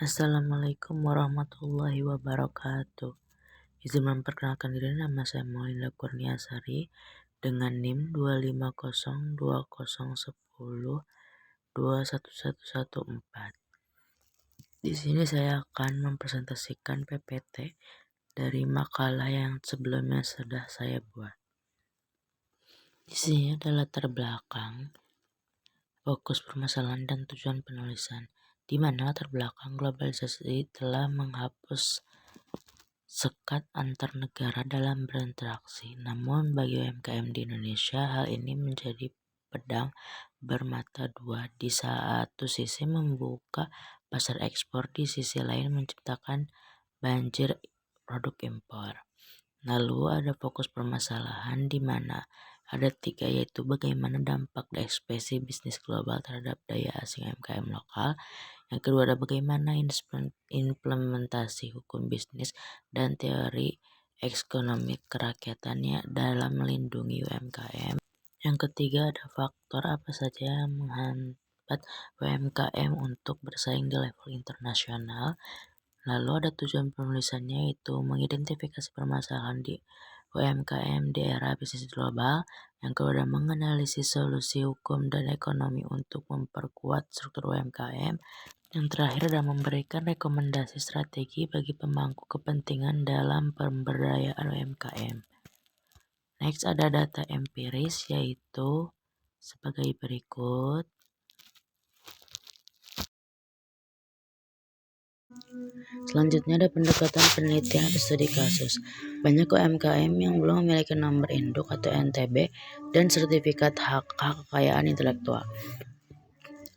Assalamualaikum warahmatullahi wabarakatuh. Izin memperkenalkan diri, nama saya Maulinda Kurniasari dengan NIM 2502010211114. Di sini saya akan mempresentasikan PPT dari makalah yang sebelumnya sudah saya buat. Di sini adalah latar belakang, fokus permasalahan dan tujuan penulisan, di mana latar belakang globalisasi telah menghapus sekat antar negara dalam berinteraksi. Namun bagi UMKM di Indonesia, hal ini menjadi pedang bermata dua. Di satu sisi membuka pasar ekspor, di sisi lain menciptakan banjir produk impor. Lalu ada fokus permasalahan di mana ada 3, yaitu bagaimana dampak ekspansi bisnis global terhadap daya asing UMKM lokal. Yang kedua ada bagaimana implementasi hukum bisnis dan teori ekonomi kerakyatannya dalam melindungi UMKM. Yang ketiga ada faktor apa saja yang menghambat UMKM untuk bersaing di level internasional. Lalu ada tujuan penulisannya, yaitu mengidentifikasi permasalahan di UMKM di era bisnis global. Yang kedua ada menganalisis solusi hukum dan ekonomi untuk memperkuat struktur UMKM. Yang terakhir adalah memberikan rekomendasi strategi bagi pemangku kepentingan dalam pemberdayaan UMKM. Next ada data empiris, yaitu sebagai berikut. Selanjutnya ada pendekatan penelitian atau studi kasus. Banyak UMKM yang belum memiliki nomor induk atau NTB dan sertifikat hak kekayaan intelektual.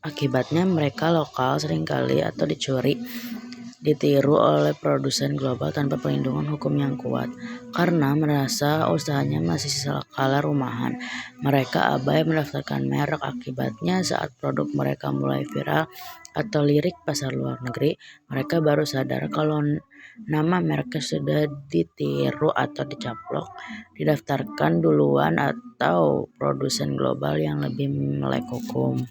Akibatnya mereka lokal seringkali atau ditiru oleh produsen global tanpa perlindungan hukum yang kuat. Karena merasa usahanya masih skala rumahan, mereka abai mendaftarkan merek. Akibatnya saat produk mereka mulai viral atau lirik pasar luar negeri, mereka baru sadar kalau nama mereknya sudah ditiru atau dicaplok, didaftarkan duluan atau produsen global yang lebih melek hukum.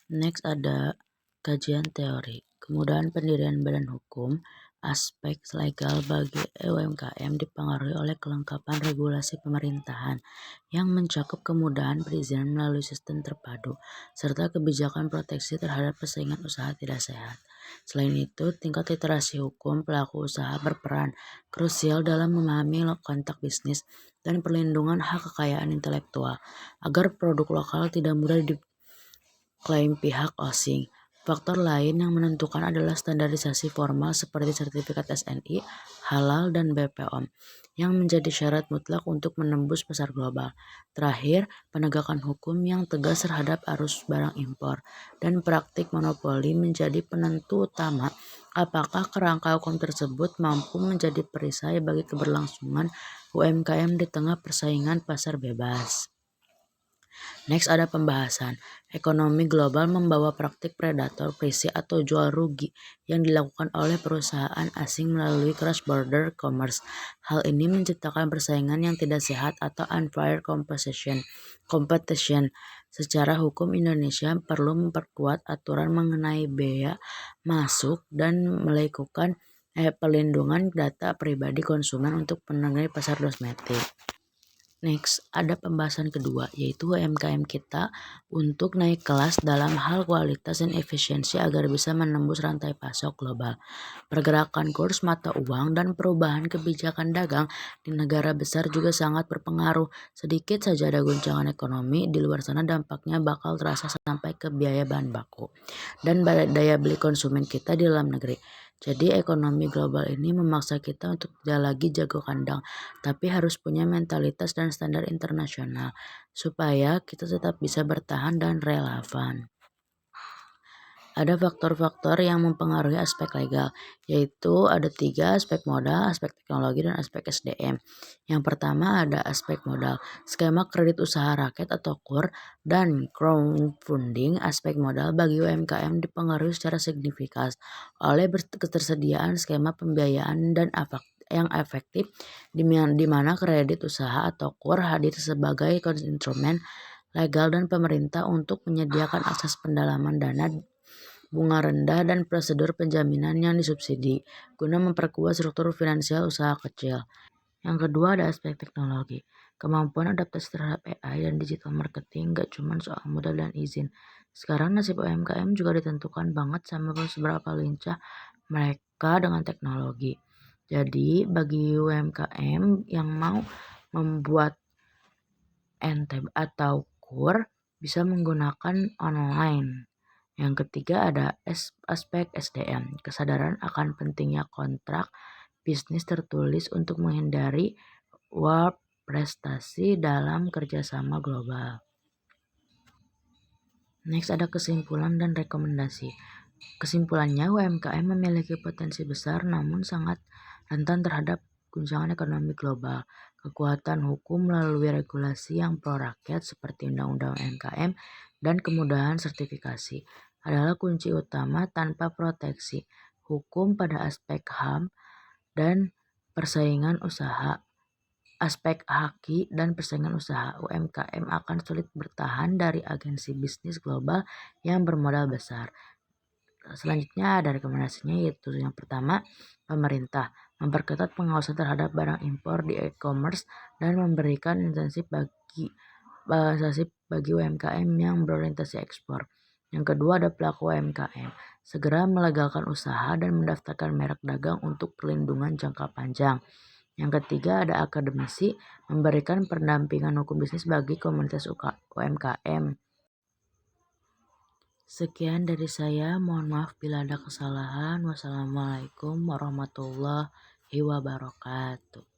Next ada kajian teori. Kemudahan pendirian badan hukum. Aspek legal bagi UMKM dipengaruhi oleh kelengkapan regulasi pemerintahan yang mencakup kemudahan perizinan melalui sistem terpadu serta kebijakan proteksi terhadap persaingan usaha tidak sehat. Selain itu, tingkat literasi hukum pelaku usaha berperan krusial dalam memahami kontak bisnis dan perlindungan hak kekayaan intelektual agar produk lokal tidak mudah diklaim pihak asing. Faktor lain yang menentukan adalah standarisasi formal seperti sertifikat SNI, halal, dan BPOM yang menjadi syarat mutlak untuk menembus pasar global. Terakhir, penegakan hukum yang tegas terhadap arus barang impor dan praktik monopoli menjadi penentu utama apakah kerangka hukum tersebut mampu menjadi perisai bagi keberlangsungan UMKM di tengah persaingan pasar bebas. Next ada pembahasan. Ekonomi global membawa praktik predator pricing atau jual rugi yang dilakukan oleh perusahaan asing melalui cross-border commerce. Hal ini menciptakan persaingan yang tidak sehat atau unfair competition. Secara hukum, Indonesia perlu memperkuat aturan mengenai bea masuk dan melakukan pelindungan data pribadi konsumen untuk menangani pasar domestik. Next, ada pembahasan kedua, yaitu UMKM kita untuk naik kelas dalam hal kualitas dan efisiensi agar bisa menembus rantai pasok global. Pergerakan kurs mata uang dan perubahan kebijakan dagang di negara besar juga sangat berpengaruh. Sedikit saja ada guncangan ekonomi di luar sana, dampaknya bakal terasa sampai ke biaya bahan baku dan daya beli konsumen kita di dalam negeri. Jadi ekonomi global ini memaksa kita untuk tidak lagi jago kandang, tapi harus punya mentalitas dan standar internasional supaya kita tetap bisa bertahan dan relevan. Ada faktor-faktor yang mempengaruhi aspek legal, yaitu ada 3, aspek modal, aspek teknologi, dan aspek SDM. Yang pertama ada aspek modal, skema kredit usaha rakyat atau KUR, dan crowdfunding. Aspek modal bagi UMKM dipengaruhi secara signifikan oleh ketersediaan skema pembiayaan dan yang efektif di mana kredit usaha atau KUR hadir sebagai instrumen legal dan pemerintah untuk menyediakan akses pendalaman dana bunga rendah, dan prosedur penjaminan yang disubsidi guna memperkuat struktur finansial usaha kecil. Yang kedua ada aspek teknologi. Kemampuan adaptasi terhadap AI dan digital marketing gak cuma soal modal dan izin. Sekarang nasib UMKM juga ditentukan banget sama seberapa lincah mereka dengan teknologi. Jadi bagi UMKM yang mau membuat NTB atau KUR bisa menggunakan online. Yang ketiga ada aspek SDM, kesadaran akan pentingnya kontrak bisnis tertulis untuk menghindari warp prestasi dalam kerjasama global. Next ada kesimpulan dan rekomendasi. Kesimpulannya, UMKM memiliki potensi besar namun sangat rentan terhadap guncangan ekonomi global. Kekuatan hukum melalui regulasi yang pro rakyat seperti Undang-Undang UMKM dan kemudahan sertifikasi adalah kunci utama. Tanpa proteksi hukum pada aspek HAM dan persaingan usaha, aspek haki dan persaingan usaha, UMKM akan sulit bertahan dari agensi bisnis global yang bermodal besar. Selanjutnya ada rekomendasinya, yaitu yang pertama, pemerintah memperketat pengawasan terhadap barang impor di e-commerce dan memberikan insentif bagi UMKM yang berorientasi ekspor. Yang kedua ada pelaku UMKM, segera melegalkan usaha dan mendaftarkan merek dagang untuk perlindungan jangka panjang. Yang ketiga ada akademisi, memberikan pendampingan hukum bisnis bagi komunitas UMKM. Sekian dari saya, mohon maaf bila ada kesalahan. Wassalamualaikum warahmatullahi wabarakatuh.